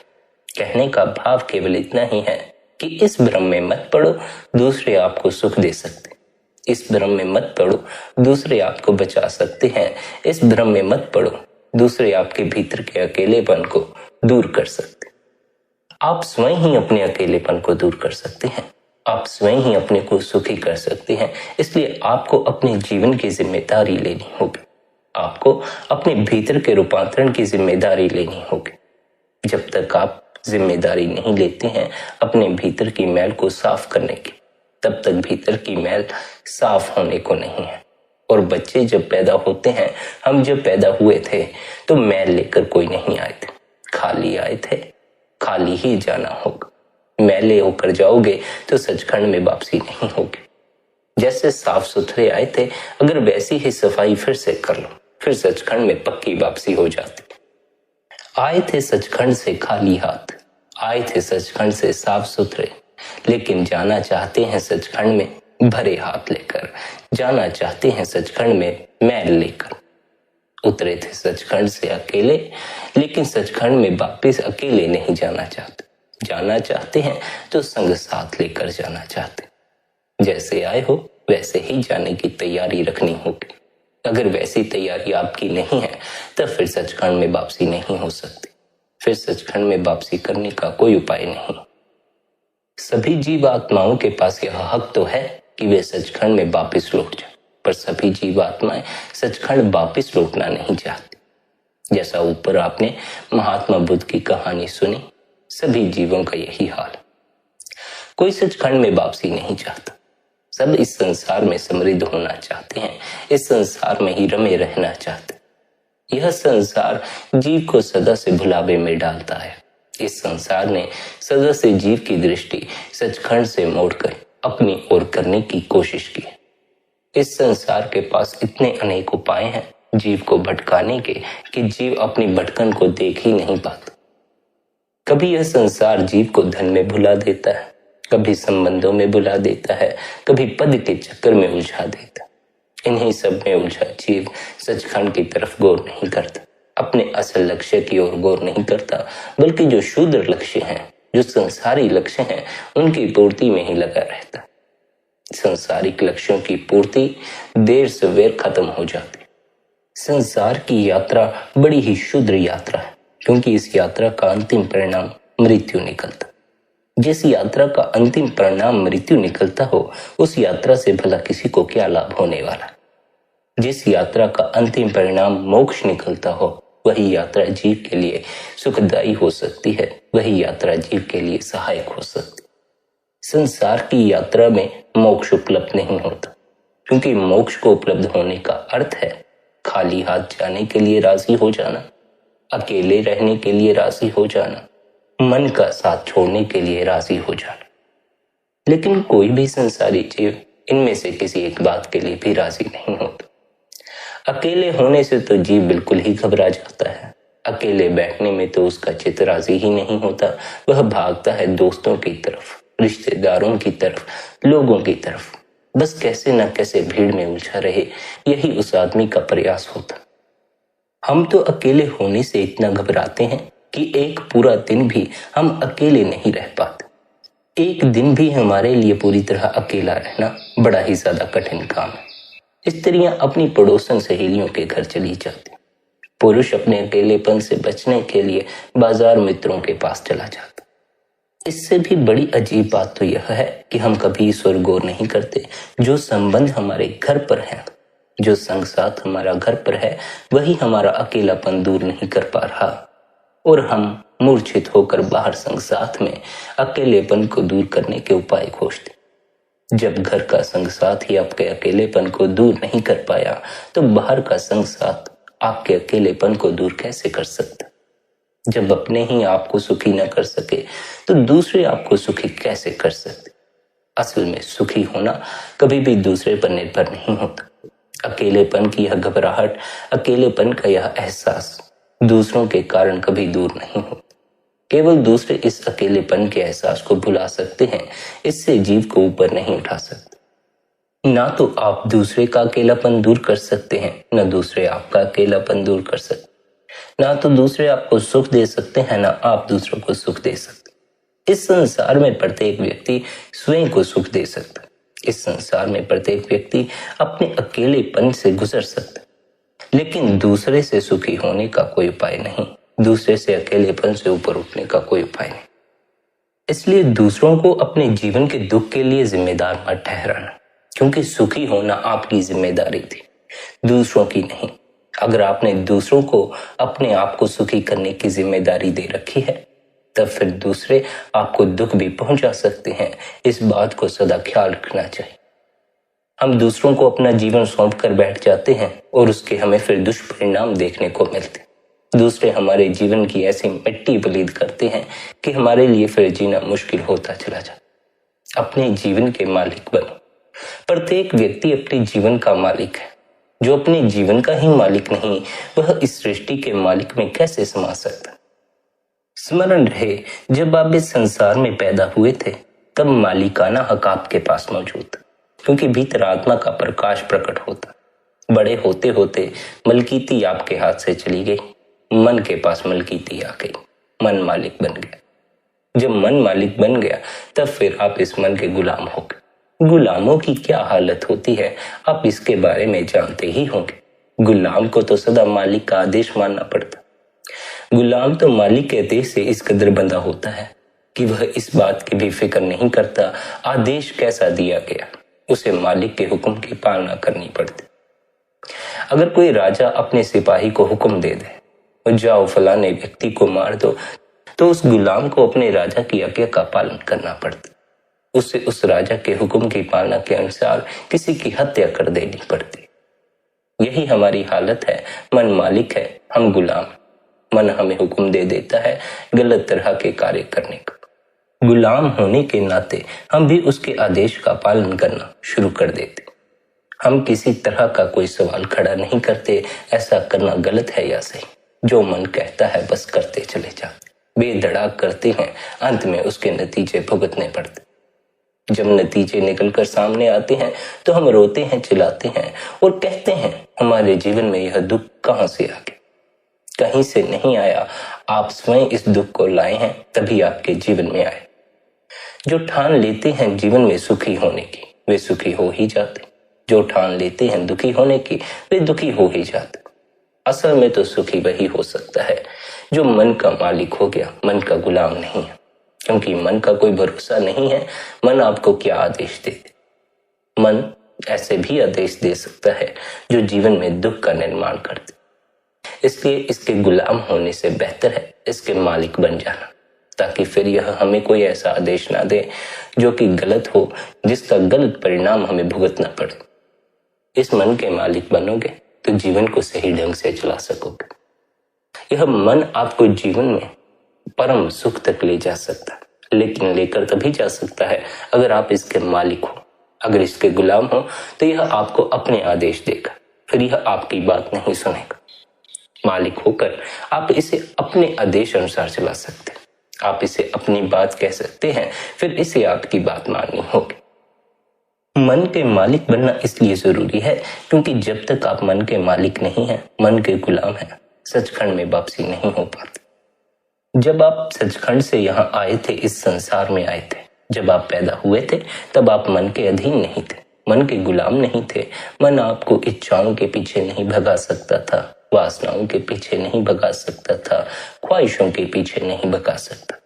A: कहने का भाव केवल इतना ही है कि इस भ्रम में मत पड़ो, दूसरे आपको सुख दे सकते। इस भ्रम में मत पड़ो, दूसरे आपको बचा सकते हैं। इस भ्रम में मत पड़ो, दूसरे आपके भीतर के अकेलेपन को दूर कर सकते। आप स्वयं ही अपने अकेलेपन को दूर कर सकते हैं। आप स्वयं ही अपने को सुखी कर सकते हैं। इसलिए आपको अपने जीवन की जिम्मेदारी लेनी होगी। आपको अपने भीतर के रूपांतरण की जिम्मेदारी लेनी होगी। जब तक आप जिम्मेदारी नहीं लेते हैं अपने भीतर की मैल को साफ करने की, तब तक भीतर की मैल साफ होने को नहीं है। और बच्चे जब पैदा होते हैं, हम जब पैदा हुए थे तो मैल लेकर कोई नहीं आए थे, खाली आए थे, खाली ही जाना होगा। मैले होकर जाओगे तो सचखंड में वापसी नहीं होगी। जैसे साफ सुथरे आए थे, अगर वैसी ही सफाई फिर से कर लो, फिर सचखंड में पक्की वापसी हो जाती। आए थे सचखंड से खाली हाथ, आए थे सचखंड से साफ सुथरे, लेकिन जाना चाहते हैं सचखंड में भरे हाथ लेकर, जाना चाहते हैं सचखंड में मैल लेकर। उतरे थे सचखंड से अकेले, लेकिन सचखंड में वापस अकेले नहीं जाना चाहते। जाना चाहते हैं तो संग साथ लेकर जाना चाहते। जैसे आए हो वैसे ही जाने की तैयारी रखनी होगी। अगर वैसी तैयारी आपकी नहीं है तब फिर सचखंड में वापसी नहीं हो सकती। फिर सचखंड में वापसी करने का कोई उपाय नहीं। सभी जीव आत्माओं के पास यह हक तो है कि वे सचखंड में वापस लौट जाए, पर सभी जीव आत्माएं सचखंड वापस लौटना नहीं चाहती। जैसा ऊपर आपने महात्मा बुद्ध की कहानी सुनी, सभी जीवों का यही हाल। कोई सचखंड में वापसी नहीं चाहता। सब इस संसार में समृद्ध होना चाहते हैं, इस संसार में ही रमे रहना चाहते। यह संसार जीव को सदा से भुलावे में डालता है। इस संसार ने सदा से जीव की दृष्टि सचखंड से मोड़कर अपनी ओर करने की कोशिश की। इस संसार के पास इतने अनेक उपाय हैं जीव को भटकाने के कि जीव अपनी भटकन को देख ही नहीं पाता। कभी यह संसार जीव को धन में भुला देता है, कभी संबंधों में भुला देता है, कभी पद के चक्कर में उलझा देता। इन्हीं सब में उलझा जीव सचखंड की तरफ गौर नहीं करता, अपने असल लक्ष्य की ओर गौर नहीं करता, बल्कि जो शूद्र लक्ष्य हैं, जो संसारी लक्ष्य हैं, उनकी पूर्ति में ही लगा रहता। संसारिक लक्ष्यों की पूर्ति देर सवेर खत्म हो जाती। संसार की यात्रा बड़ी ही क्षुद्र यात्रा है, क्योंकि इस यात्रा का अंतिम परिणाम मृत्यु निकलता। जिस यात्रा का अंतिम परिणाम मृत्यु निकलता हो, उस यात्रा से भला किसी को क्या लाभ होने वाला। जिस यात्रा का अंतिम परिणाम मोक्ष निकलता हो, वही यात्रा जीव के लिए सुखदायी हो सकती है, वही यात्रा जीव के लिए सहायक हो सकती। संसार की यात्रा में मोक्ष उपलब्ध नहीं होता, क्योंकि मोक्ष को उपलब्ध होने का अर्थ है खाली हाथ जाने के लिए राजी हो जाना, अकेले रहने के लिए राजी हो जाना, मन का साथ छोड़ने के लिए राजी हो जाना। लेकिन कोई भी संसारी जीव इनमें से किसी एक बात के लिए भी राजी नहीं होता। अकेले होने से तो जीव बिल्कुल ही घबरा जाता है। अकेले बैठने में तो उसका चित्त राजी ही नहीं होता। वह भागता है दोस्तों की तरफ, रिश्तेदारों की तरफ, लोगों की तरफ। बस कैसे न कैसे भीड़ में उलझा रहे, यही उस आदमी का प्रयास होता। हम तो अकेले होने से इतना घबराते हैं कि एक पूरा दिन भी हम अकेले नहीं रह पाते। एक दिन भी हमारे लिए पूरी तरह अकेला रहना बड़ा ही ज्यादा कठिन काम है। स्त्रियां अपनी पड़ोसन सहेलियों के घर चली जाती, पुरुष अपने अकेलेपन से बचने के लिए बाजार मित्रों के पास चला जाता। इससे भी बड़ी अजीब बात तो यह है कि हम कभी इस ओर गौर नहीं करते, जो संबंध हमारे घर पर है, जो संग साथ हमारा घर पर है, वही हमारा अकेलापन दूर नहीं कर पा रहा, और हम मूर्छित होकर बाहर संग साथ में अकेलेपन को दूर करने के उपाय खोजते। जब घर का संग साथ ही आपके अकेलेपन को दूर नहीं कर पाया, तो बाहर का संग साथ आपके अकेलेपन को दूर कैसे कर सकता? जब अपने ही आपको सुखी न कर सके, तो दूसरे आपको सुखी कैसे कर सकते? असल में सुखी होना कभी भी दूसरे पर निर्भर नहीं होता। अकेलेपन की यह घबराहट, अकेलेपन का यह एहसास दूसरों के कारण कभी दूर नहीं होता। केवल दूसरे इस अकेलेपन के एहसास को भुला सकते हैं, इससे जीव को ऊपर नहीं उठा सकते। ना तो आप दूसरे का अकेलापन दूर कर सकते हैं, न दूसरे आपका अकेलापन दूर कर सकते। ना तो दूसरे आपको सुख दे सकते हैं, ना आप दूसरों को सुख दे सकते। इस संसार में प्रत्येक व्यक्ति स्वयं को सुख दे सकता है। इस संसार में प्रत्येक व्यक्ति अपने अकेलेपन से गुजर सकता है, लेकिन दूसरे से सुखी होने का कोई उपाय नहीं, दूसरे से अकेलेपन से ऊपर उठने का कोई उपाय नहीं। इसलिए दूसरों को अपने जीवन के दुख के लिए जिम्मेदार मत ठहराना, क्योंकि सुखी होना आपकी जिम्मेदारी थी, दूसरों की नहीं। अगर आपने दूसरों को अपने आप को सुखी करने की जिम्मेदारी दे रखी है, तब फिर दूसरे आपको दुख भी पहुंचा सकते हैं। इस बात को सदा ख्याल रखना चाहिए। हम दूसरों को अपना जीवन सौंप कर बैठ जाते हैं और उसके हमें फिर दुष्परिणाम देखने को मिलते। दूसरे हमारे जीवन की ऐसी मिट्टी पलीद करते हैं कि हमारे लिए फिर जीना मुश्किल होता चला जाता। अपने जीवन के मालिक बनो। प्रत्येक व्यक्ति अपने जीवन का मालिक है। जो अपने जीवन का ही मालिक नहीं, वह इस सृष्टि के मालिक में कैसे समा सकता? स्मरण रहे, जब आप इस संसार में पैदा हुए थे, तब मालिकाना हक आपके पास मौजूद था, क्योंकि भीतर आत्मा का प्रकाश प्रकट होता। बड़े होते होते मलकीती आपके हाथ से चली गई, मन के पास मलकीती आ गई, मन मालिक बन गया। जब मन मालिक बन गया, तब फिर आप इस मन के गुलाम हो गए। गुलामों की क्या हालत होती है, आप इसके बारे में जानते ही होंगे। गुलाम को तो सदा मालिक का आदेश मानना पड़ता। गुलाम तो मालिक के आदेश से इस कदर बंधा होता है कि वह इस बात की भी फिक्र नहीं करता आदेश कैसा दिया गया, उसे मालिक के हुक्म की पालना करनी पड़ती। अगर कोई राजा अपने सिपाही को हुक्म दे दे, जाओ फलाने व्यक्ति को मार दो, तो उस गुलाम को अपने राजा की आज्ञा का पालन करना पड़ता। उसे उस राजा के हुक्म की पालना के अनुसार किसी की हत्या कर देनी पड़ती। यही हमारी हालत है। मन मालिक है, हम गुलाम। मन हमें हुक्म दे देता है गलत तरह के कार्य करने का। गुलाम होने के नाते हम भी उसके आदेश का पालन करना शुरू कर देते। हम किसी तरह का कोई सवाल खड़ा नहीं करते, ऐसा करना गलत है या सही। जो मन कहता है बस करते चले जाते, बेधड़ाक करते हैं, अंत में उसके नतीजे भुगतने पड़ते। जब नतीजे निकलकर सामने आते हैं तो हम रोते हैं, चिल्लाते हैं और कहते हैं हमारे जीवन में यह दुख कहां से आ गया? कहीं से नहीं आया, आप स्वयं इस दुख को लाए हैं, तभी आपके जीवन में आए। जो ठान लेते हैं जीवन में सुखी होने की, वे सुखी हो ही जाते। जो ठान लेते हैं दुखी होने की, वे दुखी हो ही जाते। असल में तो सुखी वही हो सकता है जो मन का मालिक हो गया, मन का गुलाम नहीं है, क्योंकि मन का कोई भरोसा नहीं है। मन आपको क्या आदेश दे दे? मन ऐसे भी आदेश दे सकता है जो जीवन में दुख का निर्माण कर दे। इसलिए इसके गुलाम होने से बेहतर है इसके मालिक बन जाना, ताकि फिर यह हमें कोई ऐसा आदेश ना दे जो कि गलत हो, जिसका गलत परिणाम हमें भुगतना पड़े। इस मन के मालिक बनोगे तो जीवन को सही ढंग से चला सकोगे। यह मन आपको जीवन में परम सुख तक ले जा सकता है, लेकिन लेकर तभी जा सकता है अगर आप इसके मालिक हो। अगर इसके गुलाम हो तो यह आपको अपने आदेश देगा, फिर यह आपकी बात नहीं सुनेगा। मालिक होकर आप इसे अपने आदेश अनुसार चला सकते हैं। आप इसे अपनी बात कह सकते हैं, फिर इसे आपकी बात माननी होगी। मन के मालिक बनना इसलिए जरूरी है क्योंकि जब तक आप मन के मालिक नहीं हैं, मन के गुलाम हैं, सचखंड में वापसी नहीं हो पाती। जब आप सचखंड से यहाँ आए थे, इस संसार में आए थे, जब आप पैदा हुए थे तब आप मन के अधीन नहीं थे, मन के गुलाम नहीं थे। मन आपको इच्छाओं के पीछे नहीं भगा सकता था, वासनाओं के पीछे नहीं भगा सकता था, ख्वाहिशों के पीछे नहीं भगा सकता था।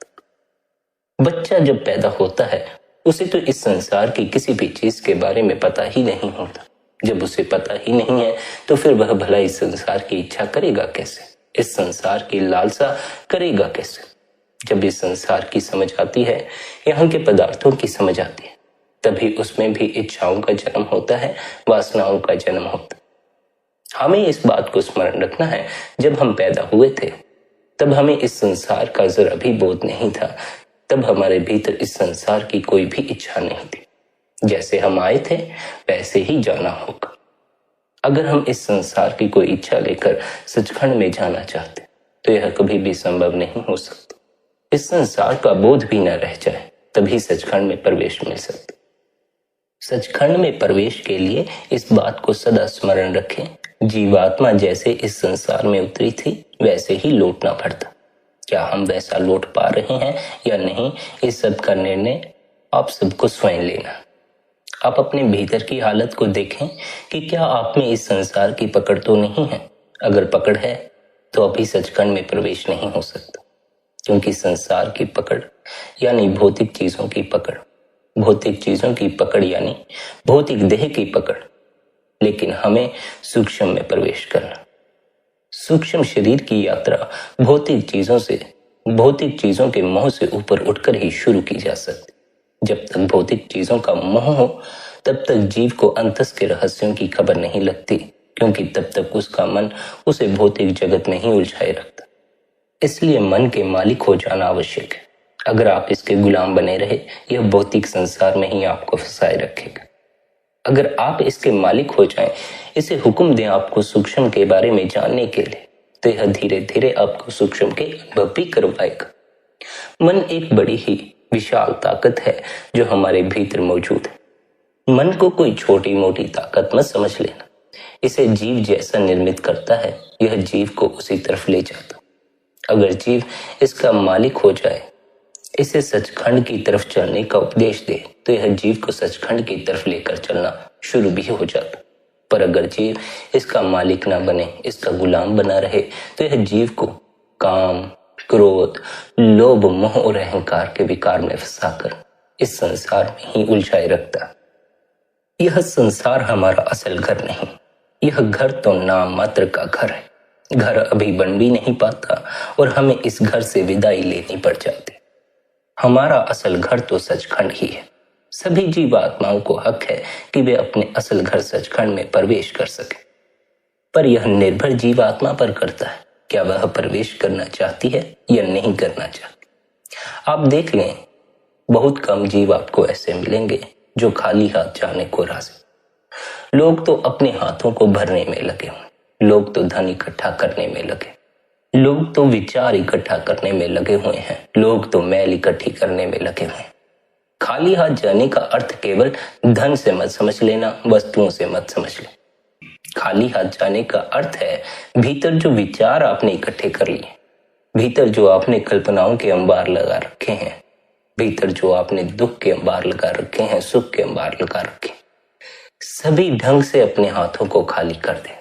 A: बच्चा जब पैदा होता है उसे तो इस संसार की किसी भी चीज के बारे में पता ही नहीं होता। जब उसे पता ही नहीं है तो फिर वह भला इस संसार की इच्छा करेगा कैसे, इस संसार की लालसा करेगा कैसे। जब इस संसार की समझ आती है, यहाँ के पदार्थों की समझ आती है, तभी उसमें भी इच्छाओं का जन्म होता है, वासनाओं का जन्म होता है। हमें इस बात को स्मरण रखना है, जब हम पैदा हुए थे तब हमें इस संसार का जरा भी बोध नहीं था, तब हमारे भीतर इस संसार की कोई भी इच्छा नहीं थी। जैसे हम आए थे वैसे ही जाना होगा। अगर हम इस संसार की कोई इच्छा लेकर सचखंड में जाना चाहते तो यह कभी भी संभव नहीं हो सकता। इस संसार का बोध भी न रह जाए तभी सचखंड में प्रवेश मिल सकता। सचखंड में प्रवेश के लिए इस बात को सदा स्मरण रखें, जीवात्मा जैसे इस संसार में उतरी थी वैसे ही लौटना पड़ता। क्या हम वैसा लौट पा रहे हैं या नहीं, इस सब का निर्णय आप सबको स्वयं लेना। आप अपने भीतर की हालत को देखें कि क्या आप में इस संसार की पकड़ तो नहीं है। अगर पकड़ है तो अभी सचखंड में प्रवेश नहीं हो सकता, क्योंकि संसार की पकड़ यानी भौतिक चीजों की पकड़, भौतिक चीजों की पकड़ यानी भौतिक देह की पकड़। लेकिन हमें सूक्ष्म में प्रवेश करना। सूक्ष्म शरीर की यात्रा भौतिक चीजों के मोह से ऊपर उठकर ही शुरू की जा सकती। जब तक भौतिक चीजों का मोह हो तब तक जीव को अंतस के रहस्यों की खबर नहीं लगती, क्योंकि तब तक उसका मन उसे भौतिक जगत में ही उलझाए रखता। इसलिए मन के मालिक हो जाना आवश्यक है। अगर आप इसके गुलाम बने रहे, यह भौतिक संसार में ही आपको फंसाए रखेगा। अगर आप इसके मालिक हो जाएं, इसे हुक्म दें आपको सूक्ष्म के बारे में जानने के लिए, तो यह धीरे धीरे आपको सूक्ष्म के अनुभव भी करवाएगा। मन एक बड़ी ही विशाल ताकत है जो हमारे भीतर मौजूद है। मन को कोई छोटी मोटी ताकत मत समझ लेना। इसे जीव जैसा निर्मित करता है, यह जीव को उसी तरफ ले जाता। अगर जीव इसका मालिक हो जाए, इसे सचखंड की तरफ चलने का उपदेश दे, तो यह जीव को सचखंड की तरफ लेकर चलना शुरू भी हो जाता। पर अगर जीव इसका मालिक ना बने, इसका गुलाम बना रहे, तो यह जीव को काम, क्रोध, लोभ, मोह और अहंकार के विकार में फंसाकर इस संसार में ही उलझाए रखता। यह संसार हमारा असल घर नहीं, यह घर तो नाम मात्र का घर है। घर अभी बन भी नहीं पाता और हमें इस घर से विदाई लेनी पड़ जाती। हमारा असल घर तो सचखंड ही है। सभी जीवात्माओं को हक है कि वे अपने असल घर सचखंड में प्रवेश कर सके, पर यह निर्भर जीवात्मा पर करता है, क्या वह प्रवेश करना चाहती है या नहीं करना चाहती। आप देख लें, बहुत कम जीव आपको ऐसे मिलेंगे जो खाली हाथ जाने को राजी। लोग तो अपने हाथों को भरने में लगे हुए, लोग तो धन इकट्ठा करने में लगे, लोग तो विचार इकट्ठा करने में लगे हुए हैं, लोग तो मैल इकट्ठी करने में लगे हुए हैं। खाली हाथ जाने का अर्थ केवल धन से मत समझ लेना, वस्तुओं से मत समझ लेना। खाली हाथ जाने का अर्थ है भीतर जो विचार आपने इकट्ठे कर लिए, भीतर जो आपने कल्पनाओं के अंबार लगा रखे हैं, भीतर जो आपने दुख के अंबार लगा रखे हैं, सुख के अंबार लगा रखे, सभी ढंग से अपने हाथों को खाली कर देना।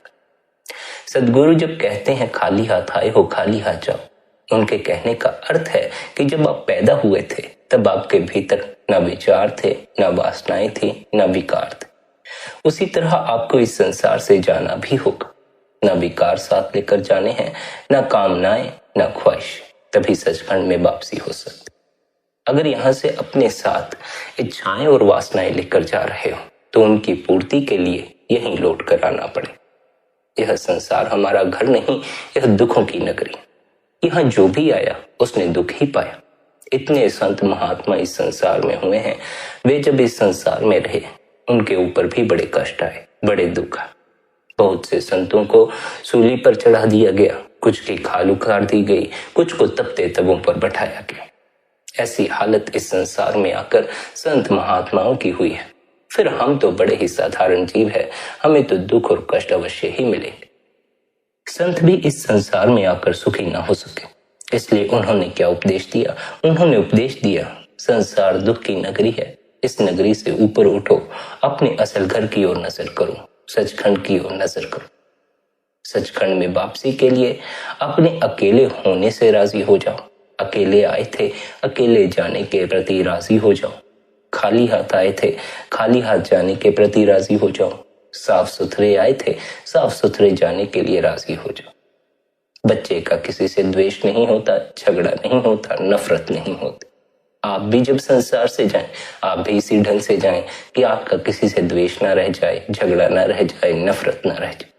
A: सदगुरु जब कहते हैं खाली हाथ आए हो खाली हाथ जाओ, उनके कहने का अर्थ है कि जब आप पैदा हुए थे तब आपके भीतर न विचार थे, न वासनाएं थी, न विकार थे। उसी तरह आपको इस संसार से जाना भी होगा। न विकार साथ लेकर जाने हैं, न कामनाएं, न ख्वाहिश, तभी सचखंड में वापसी हो सकती। अगर यहाँ से अपने साथ इच्छाएं और वासनाएं लेकर जा रहे हो तो उनकी पूर्ति के लिए यहीं लौट कर आना पड़े। यह संसार हमारा घर नहीं, यह दुखों की नगरी। यहाँ जो भी आया उसने दुख ही पाया। इतने संत महात्मा इस संसार में हुए हैं, वे जब इस संसार में रहे उनके ऊपर भी बड़े कष्ट आए, बड़े दुख आए। बहुत से संतों को सूली पर चढ़ा दिया गया, कुछ की खाल उखाड़ दी गई, कुछ को तपते तबों पर बैठाया गया। ऐसी हालत इस संसार में आकर संत महात्माओं की हुई है। फिर हम तो बड़े ही साधारण जीव है, हमें तो दुख और कष्ट अवश्य ही मिलेंगे। संत भी इस संसार में आकर सुखी ना हो सके, इसलिए उन्होंने क्या उपदेश दिया? उन्होंने उपदेश दिया संसार दुख की नगरी है। इस नगरी से ऊपर उठो, अपने असल घर की ओर नजर करो, सचखंड की ओर नजर करो। सचखंड में वापसी के लिए अपने अकेले होने से राजी हो जाओ। अकेले आए थे, अकेले जाने के प्रति राजी हो जाओ। खाली हाथ आए थे, खाली हाथ जाने के प्रति राजी हो जाओ। साफ सुथरे आए थे, साफ सुथरे जाने के लिए राजी हो जाओ। बच्चे का किसी से द्वेष नहीं होता, झगड़ा नहीं होता, नफरत नहीं होती। आप भी जब संसार से जाएं, आप भी इसी ढंग से जाएं कि आपका किसी से द्वेष ना रह जाए, झगड़ा ना रह जाए, नफरत ना रह जाए।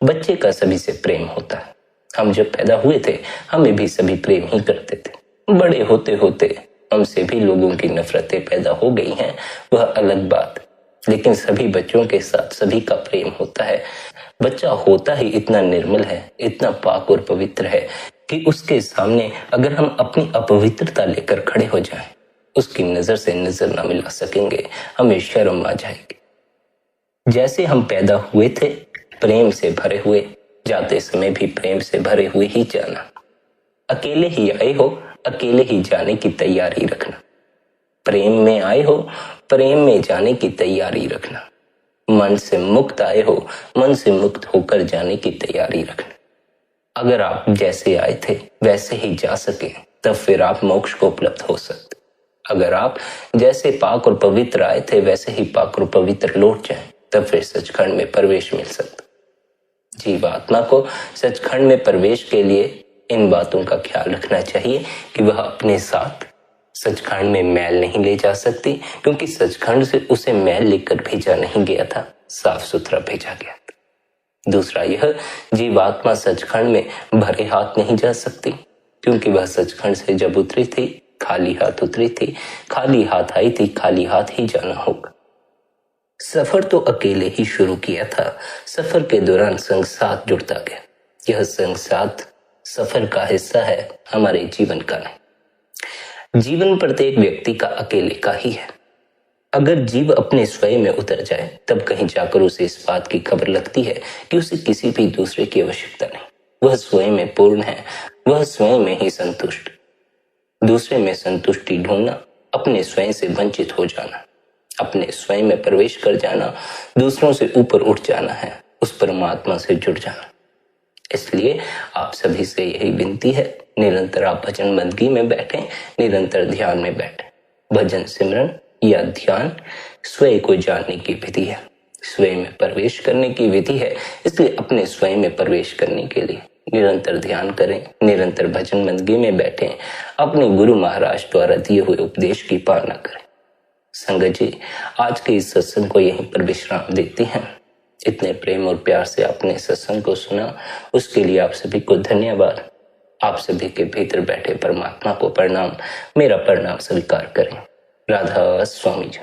A: बच्चे का सभी से प्रेम होता है। हम जब पैदा हुए थे, हमें भी सभी प्रेम ही करते थे। बड़े होते होते हमसे भी लोगों की नफरतें पैदा हो गई हैं, वह अलग बात, लेकिन सभी बच्चों के साथ सभी का प्रेम होता है। बच्चा होता ही इतना निर्मल है, इतना पाक और पवित्र है कि उसके सामने अगर हम अपनी अपवित्रता लेकर खड़े हो जाएं, उसकी नजर से नजर ना मिला सकेंगे, हमें शर्म आ जाएगी। जैसे हम पैदा हुए थे प्रेम से भरे हुए, जाते समय भी प्रेम से भरे हुए ही जाना। अकेले ही आए हो, अकेले ही जाने की तैयारी रखना। प्रेम में आए हो, प्रेम में जाने की तैयारी रखना। मन से मुक्त आए हो, मन से मुक्त होकर जाने की तैयारी रखना। अगर आप जैसे आए थे वैसे ही जा सके, तब फिर आप मोक्ष को उपलब्ध हो सकते। अगर आप जैसे पाक और पवित्र आए थे वैसे ही पाक और पवित्र लौट जाएं, तब फिर सचखंड में प्रवेश मिल सकता। जीवात्मा को सचखंड में प्रवेश के लिए इन बातों का ख्याल रखना चाहिए कि वह अपने साथ सचखंड में मैल नहीं ले जा सकती, क्योंकि सचखंड से उसे मैल लेकर भेजा नहीं गया था, साफ सुथरा भेजा गया था। दूसरा यह, जीवात्मा सचखंड में भरे हाथ नहीं जा सकती, क्योंकि वह सचखंड से जब उतरी थी खाली हाथ उतरी थी, खाली हाथ आई थी, खाली हाथ ही जाना होगा। सफर तो अकेले ही शुरू किया था, सफर के दौरान संग साथ जुड़ता गया। यह संग साथ सफर का हिस्सा है, हमारे जीवन का नहीं। जीवन प्रत्येक व्यक्ति का अकेले का ही है। अगर जीव अपने स्वयं में उतर जाए, तब कहीं जाकर उसे इस बात की खबर लगती है कि उसे किसी भी दूसरे की आवश्यकता नहीं। वह स्वयं में पूर्ण है, वह स्वयं में ही संतुष्ट। दूसरे में संतुष्टि ढूंढना, अपने स्वयं से वंचित हो जाना, अपने स्वयं में प्रवेश कर जाना, दूसरों से ऊपर उठ जाना है, उस परमात्मा से जुड़ जाना। इसलिए आप सभी से यही विनती है, निरंतर आप भजन बंदगी में बैठें, निरंतर ध्यान में बैठें। भजन सिमरन या ध्यान स्वयं को जानने की विधि है, स्वयं में प्रवेश करने की विधि है। इसलिए अपने स्वयं में प्रवेश करने के लिए निरंतर ध्यान करें, निरंतर भजन बंदगी में बैठें, अपने गुरु महाराज द्वारा दिए हुए उपदेश की पालना करें। संगत जी, आज के इस सत्संग को यहीं पर विश्राम देते हैं। इतने प्रेम और प्यार से आपने सत्संग को सुना, उसके लिए आप सभी को धन्यवाद। आप सभी के भीतर बैठे परमात्मा को प्रणाम, मेरा प्रणाम स्वीकार करें। राधा स्वामी जी।